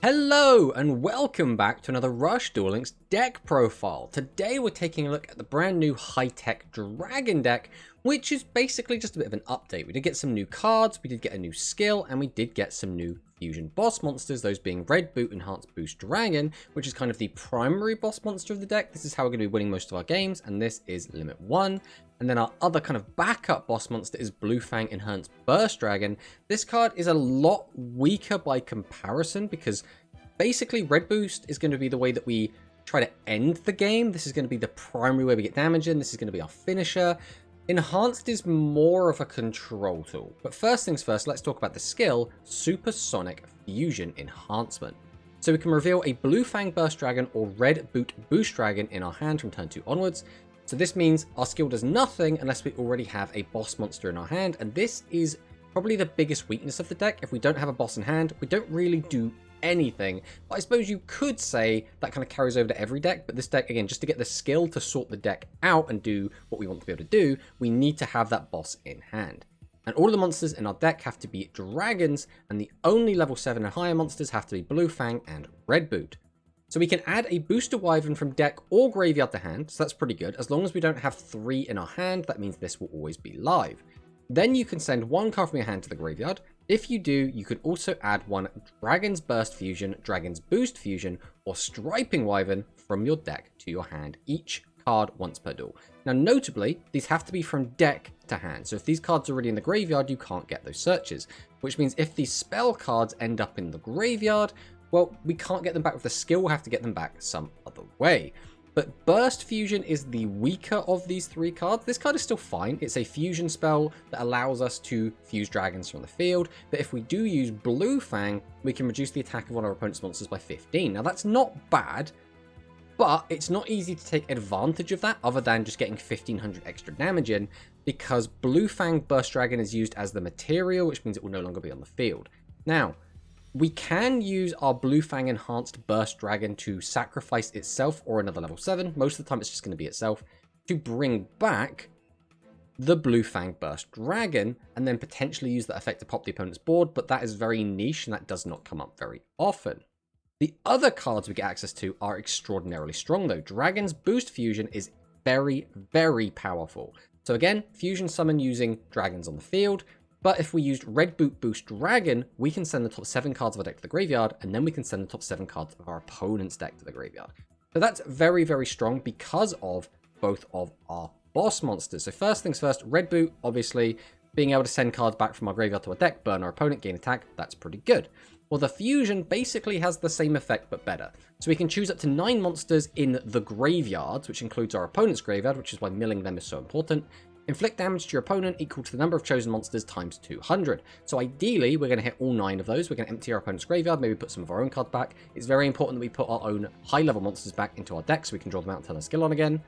Hello and welcome back to another Rush Duel Links deck profile. Today we're taking a look at the brand new high-tech dragon deck, which is basically just a bit of an update. We did get some new cards, we did get a new skill, and we did get some new fusion boss monsters, those being Red Boot, Enhanced Boost Dragon, which is kind of the primary boss monster of the deck. This is how we're going to be winning most of our games, and this is Limit 1. And then our other kind of backup boss monster is Blue Fang Enhanced Burst Dragon. This card is a lot weaker by comparison because basically Red Boost is going to be the way that we try to end the game. This is going to be the primary way we get damage in. This is going to be our finisher. Enhanced is more of a control tool. But first things first, let's talk about the skill, Supersonic Fusion Enhancement. So we can reveal a Blue Fang Burst Dragon or Red Boot Boost Dragon in our hand from turn 2 onwards. So this means our skill does nothing unless we already have a boss monster in our hand, and this is probably the biggest weakness of the deck. If we don't have a boss in hand, we don't really do anything. But I suppose you could say that kind of carries over to every deck, but this deck, again, just to get the skill to sort the deck out and do what we want to be able to do, we need to have that boss in hand. And all of the monsters in our deck have to be dragons, and the only level 7 and higher monsters have to be Blue Fang and Red Boot. So we can add a Booster Wyvern from deck or graveyard to hand, so that's pretty good. As long as we don't have 3 in our hand, that means this will always be live. Then you can send 1 card from your hand to the graveyard. If you do, you could also add 1 Dragon's Burst Fusion, Dragon's Boost Fusion, or Striping Wyvern from your deck to your hand, each card once per duel. Now notably, these have to be from deck to hand, so if these cards are already in the graveyard, you can't get those searches, which means if these spell cards end up in the graveyard, well, we can't get them back with the skill, we'll have to get them back some other way. But Burst Fusion is the weaker of these 3 cards. This card is still fine. It's a fusion spell that allows us to fuse dragons from the field. But if we do use Blue Fang, we can reduce the attack of one of our opponent's monsters by 15. Now that's not bad, but it's not easy to take advantage of that other than just getting 1500 extra damage in, because Blue Fang Burst Dragon is used as the material, which means it will no longer be on the field. Now, we can use our Blue Fang Enhanced Burst Dragon to sacrifice itself or another level 7. Most of the time it's just going to be itself, to bring back the Blue Fang Burst Dragon and then potentially use that effect to pop the opponent's board, but that is very niche and that does not come up very often. The other cards we get access to are extraordinarily strong though. Dragon's Boost Fusion is very, very powerful. So again, fusion summon using dragons on the field. But if we used Red Boot Boost Dragon, we can send the top 7 cards of our deck to the graveyard, and then we can send the top 7 cards of our opponent's deck to the graveyard. So that's very, very strong because of both of our boss monsters. So first things first, Red Boot, obviously, being able to send cards back from our graveyard to our deck, burn our opponent, gain attack, that's pretty good. Well, the fusion basically has the same effect, but better. So we can choose up to 9 monsters in the graveyards, which includes our opponent's graveyard, which is why milling them is so important. Inflict damage to your opponent equal to the number of chosen monsters times 200. So ideally, we're going to hit all 9 of those. We're going to empty our opponent's graveyard, maybe put some of our own cards back. It's very important that we put our own high-level monsters back into our deck so we can draw them out and turn our skill on again.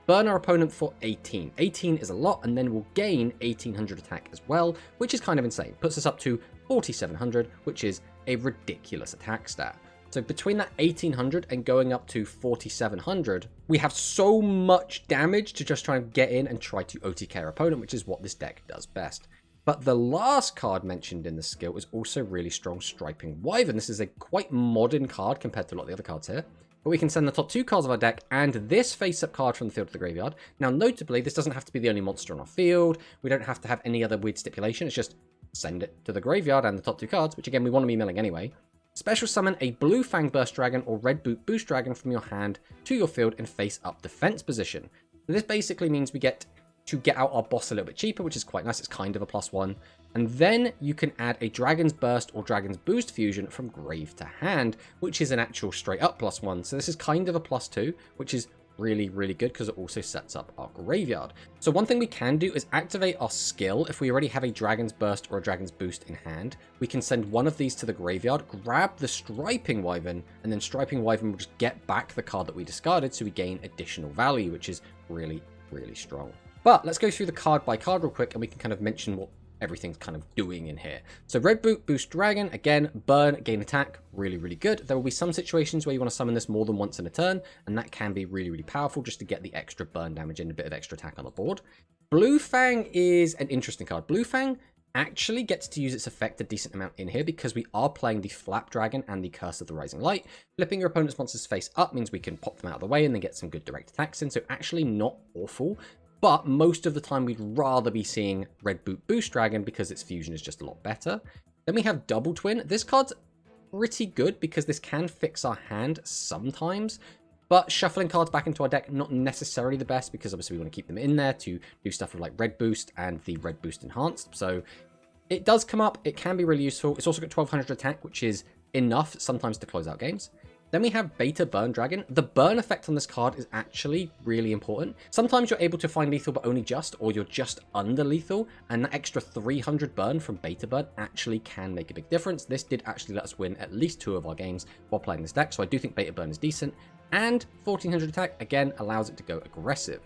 Burn our opponent for 18. 18 is a lot, and then we'll gain 1800 attack as well, which is kind of insane. Puts us up to 4700, which is a ridiculous attack stat. So between that 1800 and going up to 4700, we have so much damage to just try and get in and try to OTK our opponent, which is what this deck does best. But the last card mentioned in the skill is also really strong, Striping Wyvern. This is a quite modern card compared to a lot of the other cards here. But we can send the top 2 cards of our deck and this face-up card from the field to the graveyard. Now, notably, this doesn't have to be the only monster on our field. We don't have to have any other weird stipulation. It's just send it to the graveyard and the top 2 cards, which again, we want to be milling anyway. Special summon a Blue Fang Burst Dragon or Red Boot Boost Dragon from your hand to your field in face-up defense position. And this basically means we get to get out our boss a little bit cheaper, which is quite nice. It's kind of a +1. And then you can add a Dragon's Burst or Dragon's Boost Fusion from grave to hand, which is an actual straight-up +1. So this is kind of a +2, which is really, really good because it also sets up our graveyard. So one thing we can do is activate our skill. If we already have a Dragon's Burst or a Dragon's Boost in hand, we can send one of these to the graveyard, grab the Striping Wyvern, and then Striping Wyvern will just get back the card that we discarded, so we gain additional value, which is really, really strong. But let's go through the card by card real quick, and we can kind of mention what everything's kind of doing in here. So Red Boot Boost Dragon, again, burn, gain attack, really, really good. There will be some situations where you want to summon this more than once in a turn, and that can be really, really powerful just to get the extra burn damage and a bit of extra attack on the board. Blue Fang is an interesting card. Blue Fang actually gets to use its effect a decent amount in here because we are playing the Flap Dragon and the Curse of the Rising Light. Flipping your opponent's monsters face up means we can pop them out of the way and then get some good direct attacks in, so actually not awful. But most of the time we'd rather be seeing Red Boot Boost Dragon because its fusion is just a lot better. Then we have Double Twin. This card's pretty good because this can fix our hand sometimes. But shuffling cards back into our deck, not necessarily the best, because obviously we want to keep them in there to do stuff with like Red Boost and the Red Boost Enhanced. So it does come up. It can be really useful. It's also got 1200 attack, which is enough sometimes to close out games. Then we have Beta Burn Dragon. The burn effect on this card is actually really important. Sometimes you're able to find lethal, but only just, or you're just under lethal, and that extra 300 burn from Beta Burn actually can make a big difference. This did actually let us win at least 2 of our games while playing this deck, so I do think Beta Burn is decent. And 1400 attack, again, allows it to go aggressive.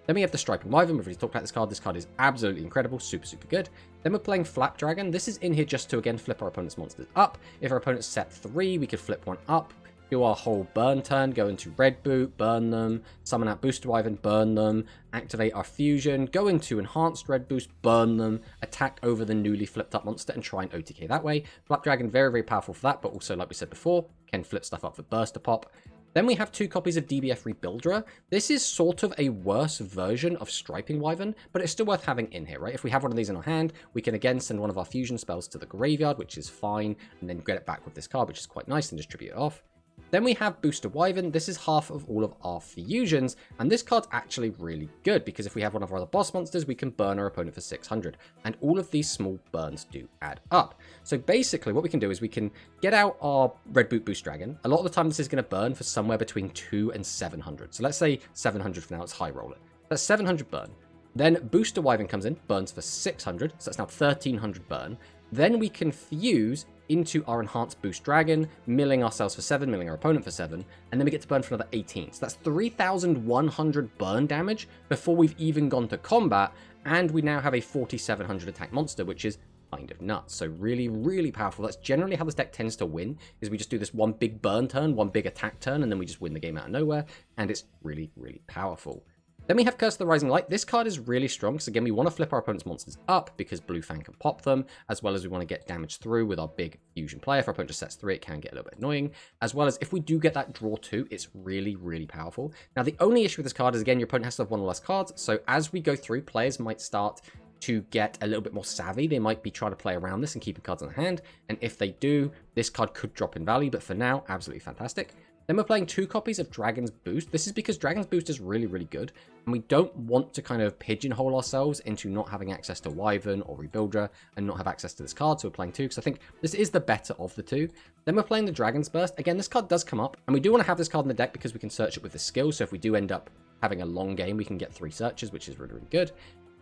Then we have the Striping Wyvern. We've already talked about this card. This card is absolutely incredible, super, super good. Then we're playing Flap Dragon. This is in here just to, again, flip our opponent's monsters up. If our opponent's set 3, we could flip one up, do our whole burn turn, go into Red Boot, burn them, summon out Booster Wyvern, burn them, activate our fusion, go into Enhanced Red Boost, burn them, attack over the newly flipped up monster and try and OTK that way. Flap Dragon, very, very powerful for that, but also, like we said before, can flip stuff up for Burster Pop. Then we have 2 copies of DBF Rebuilder. This is sort of a worse version of Striping Wyvern, but it's still worth having in here, right? If we have one of these in our hand, we can again send one of our fusion spells to the graveyard, which is fine, and then get it back with this card, which is quite nice, and distribute it off. Then we have Booster Wyvern. This is half of all of our fusions, and this card's actually really good because if we have one of our other boss monsters, we can burn our opponent for 600, and all of these small burns do add up. So basically what we can do is we can get out our Red Boot Boost Dragon. A lot of the time this is going to burn for somewhere between 2 and 700. So let's say 700 for now, let's high roll it. That's 700 burn. Then Booster Wyvern comes in, burns for 600, so that's now 1300 burn. Then we can fuse into our Enhanced Boost Dragon, milling ourselves for 7, milling our opponent for 7, and then we get to burn for another 18. So that's 3,100 burn damage before we've even gone to combat, and we now have a 4,700 attack monster, which is kind of nuts. So really, really powerful. That's generally how this deck tends to win, is we just do this one big burn turn, one big attack turn, and then we just win the game out of nowhere, and it's really, really powerful. Then we have Curse of the Rising Light. This card is really strong because, again, we want to flip our opponent's monsters up because Blue Fang can pop them, as well as we want to get damage through with our big fusion play. If our opponent just sets 3, it can get a little bit annoying, as well as if we do get that draw 2, it's really, really powerful. Now, the only issue with this card is, again, your opponent has to have 1 or less cards, so as we go through, players might start to get a little bit more savvy. They might be trying to play around this and keeping cards in the hand, and if they do, this card could drop in value, but for now, absolutely fantastic. Then we're playing 2 copies of Dragon's Boost. This is because Dragon's Boost is really, really good, and we don't want to kind of pigeonhole ourselves into not having access to Wyvern or Rebuilder and not have access to this card, so we're playing 2, because I think this is the better of the 2. Then we're playing the Dragon's Burst. Again, this card does come up, and we do want to have this card in the deck because we can search it with the skill, so if we do end up having a long game, we can get 3 searches, which is really, really good.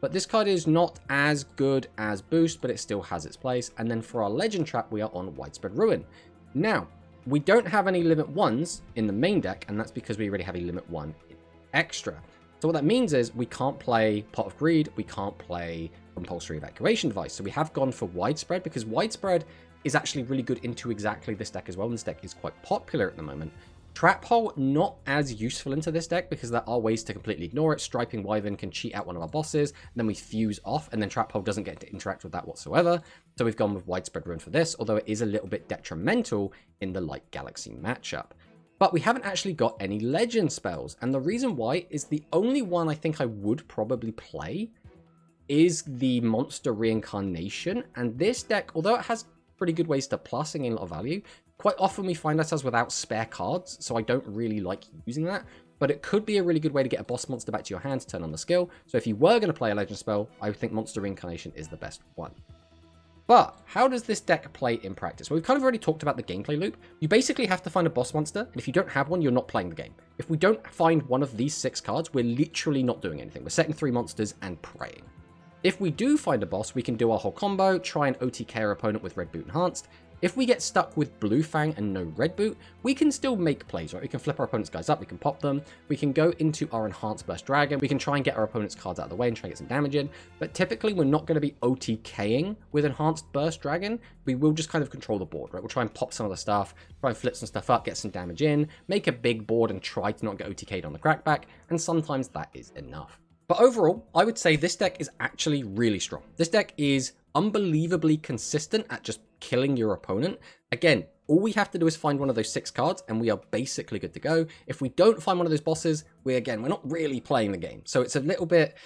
But this card is not as good as Boost, but it still has its place. And then for our Legend Trap, we are on Widespread Ruin. Now, we don't have any limit 1s in the main deck, and that's because we already have a limit 1 extra. So what that means is we can't play Pot of Greed, we can't play Compulsory Evacuation Device. So we have gone for Widespread because Widespread is actually really good into exactly this deck as well, and this deck is quite popular at the moment. Trap Hole, not as useful into this deck because there are ways to completely ignore it. Striping Wyvern can cheat out one of our bosses, then we fuse off, and then Trap Hole doesn't get to interact with that whatsoever. So we've gone with Widespread Ruin for this, although it is a little bit detrimental in the Light Galaxy matchup. But we haven't actually got any Legend spells, and the reason why is the only one I think I would probably play is the Monster Reincarnation, and this deck, although it has pretty good ways to plus and gain a lot of value, quite often we find ourselves without spare cards, so I don't really like using that, but it could be a really good way to get a boss monster back to your hand to turn on the skill. So if you were going to play a Legend spell, I would think Monster Reincarnation is the best one. But how does this deck play in practice? Well, we've kind of already talked about the gameplay loop. You basically have to find a boss monster, and if you don't have one, you're not playing the game. If we don't find one of these 6 cards, we're literally not doing anything. We're setting 3 monsters and praying. If we do find a boss, we can do our whole combo, try and OTK our opponent with Red Boot Enhanced. If we get stuck with Blue Fang and no Red Boot, we can still make plays, right? We can flip our opponent's guys up, we can pop them, we can go into our Enhanced Burst Dragon, we can try and get our opponent's cards out of the way and try and get some damage in, but typically we're not going to be OTKing with Enhanced Burst Dragon. We will just kind of control the board, right? We'll try and pop some of the stuff, try and flip some stuff up, get some damage in, make a big board and try to not get OTK'd on the crackback, and sometimes that is enough. But overall, I would say this deck is actually really strong. This deck is unbelievably consistent at just killing your opponent. Again, all we have to do is find one of those 6 cards and we are basically good to go. If we don't find one of those bosses, we're not really playing the game. So it's a little bit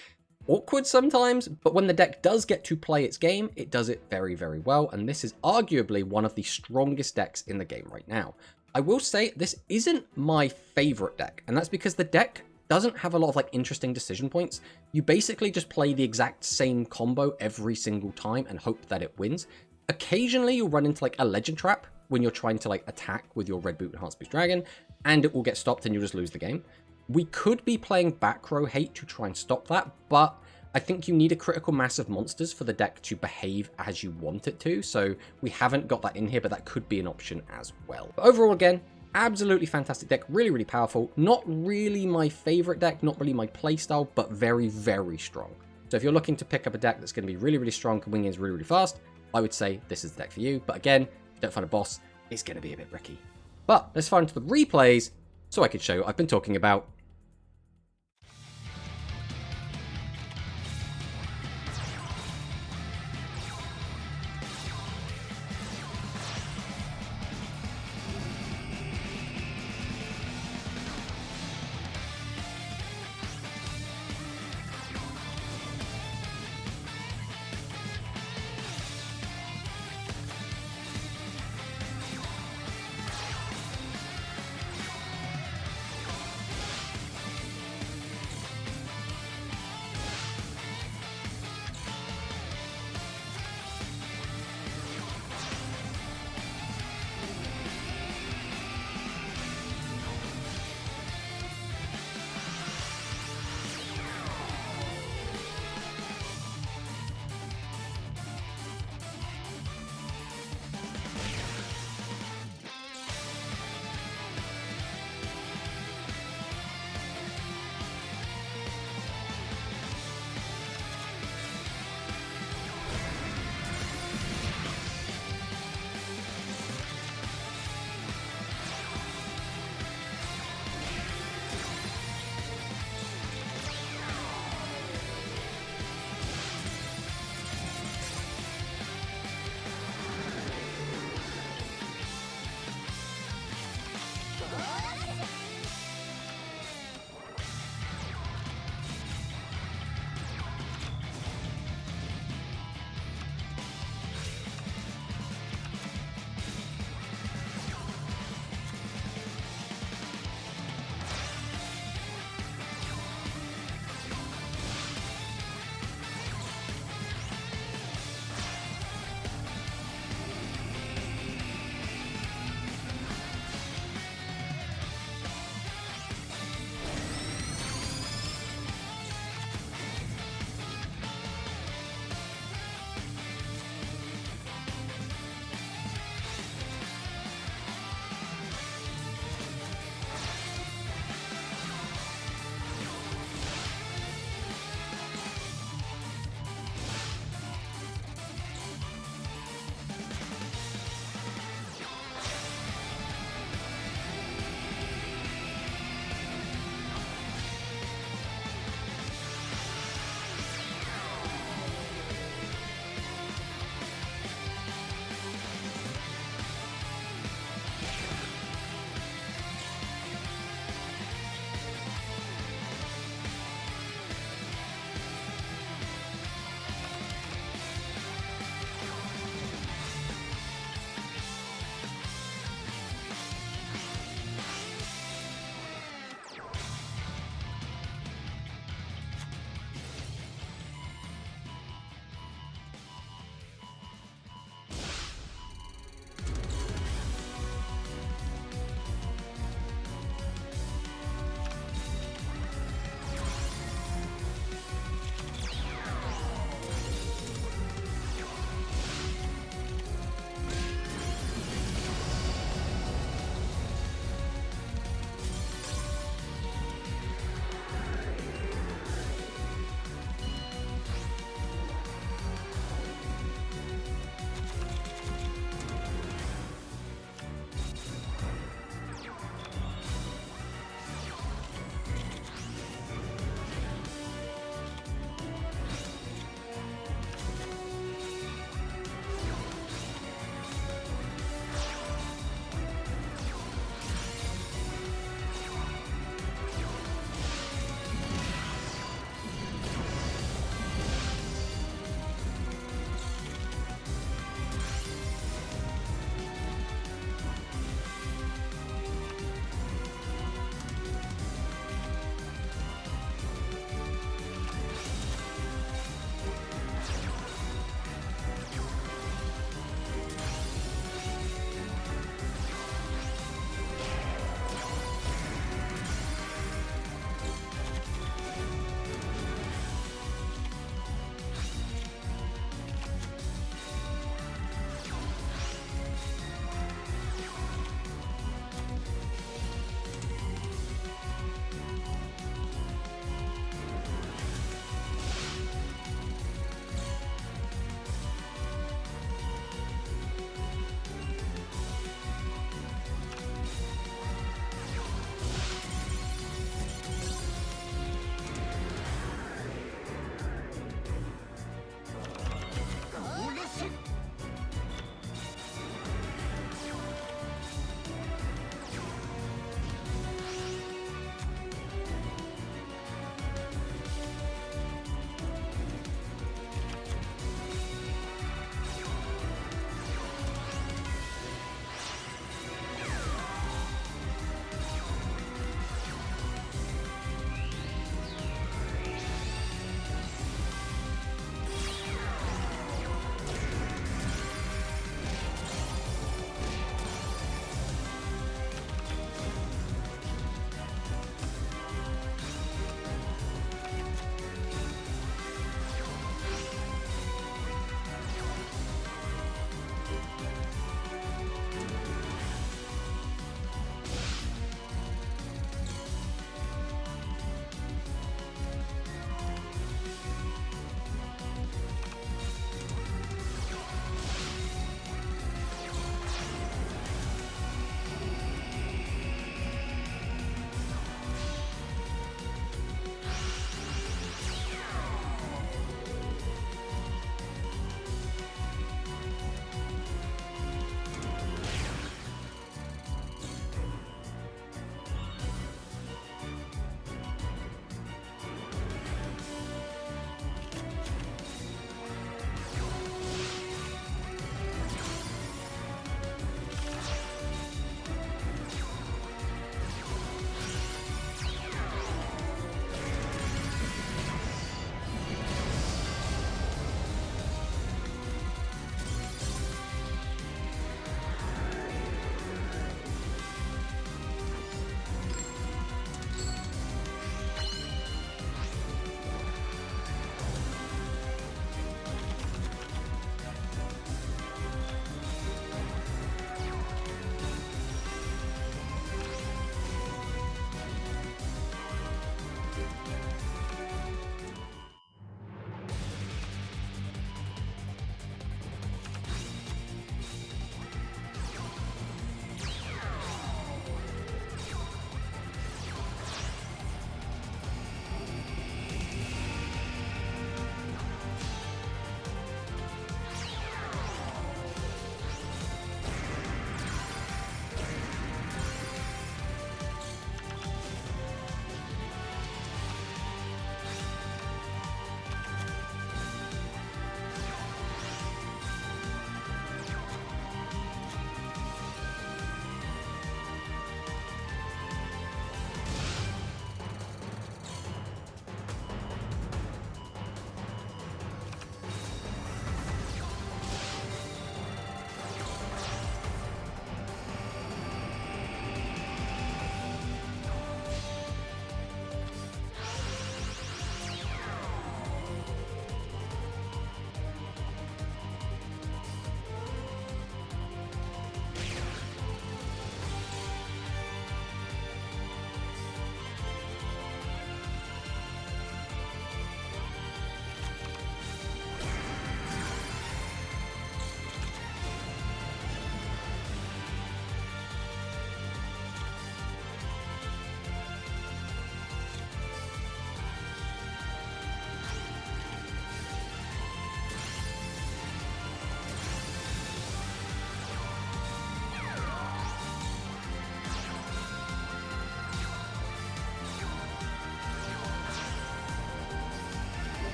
awkward sometimes, but when the deck does get to play its game, it does it very, very well. And this is arguably one of the strongest decks in the game right now. I will say this isn't my favorite deck, and that's because the deck doesn't have a lot of like interesting decision points. You basically just play the exact same combo every single time and hope that it wins. Occasionally you'll run into like a legend trap when you're trying to like attack with your red boot and hearts boost dragon, and it will get stopped and you'll just lose the game. We could be playing back row hate to try and stop that, but I think you need a critical mass of monsters for the deck to behave as you want it to, so we haven't got that in here, but that could be an option as well. But overall, again, absolutely fantastic deck, really, really powerful. Not really my favorite deck, not really my playstyle, but very, very strong. So if you're looking to pick up a deck that's going to be really, really strong, can win games really, really fast, I would say this is the deck for you. But again, if you don't find a boss, it's going to be a bit tricky. But let's find the replays so I can show you what I've been talking about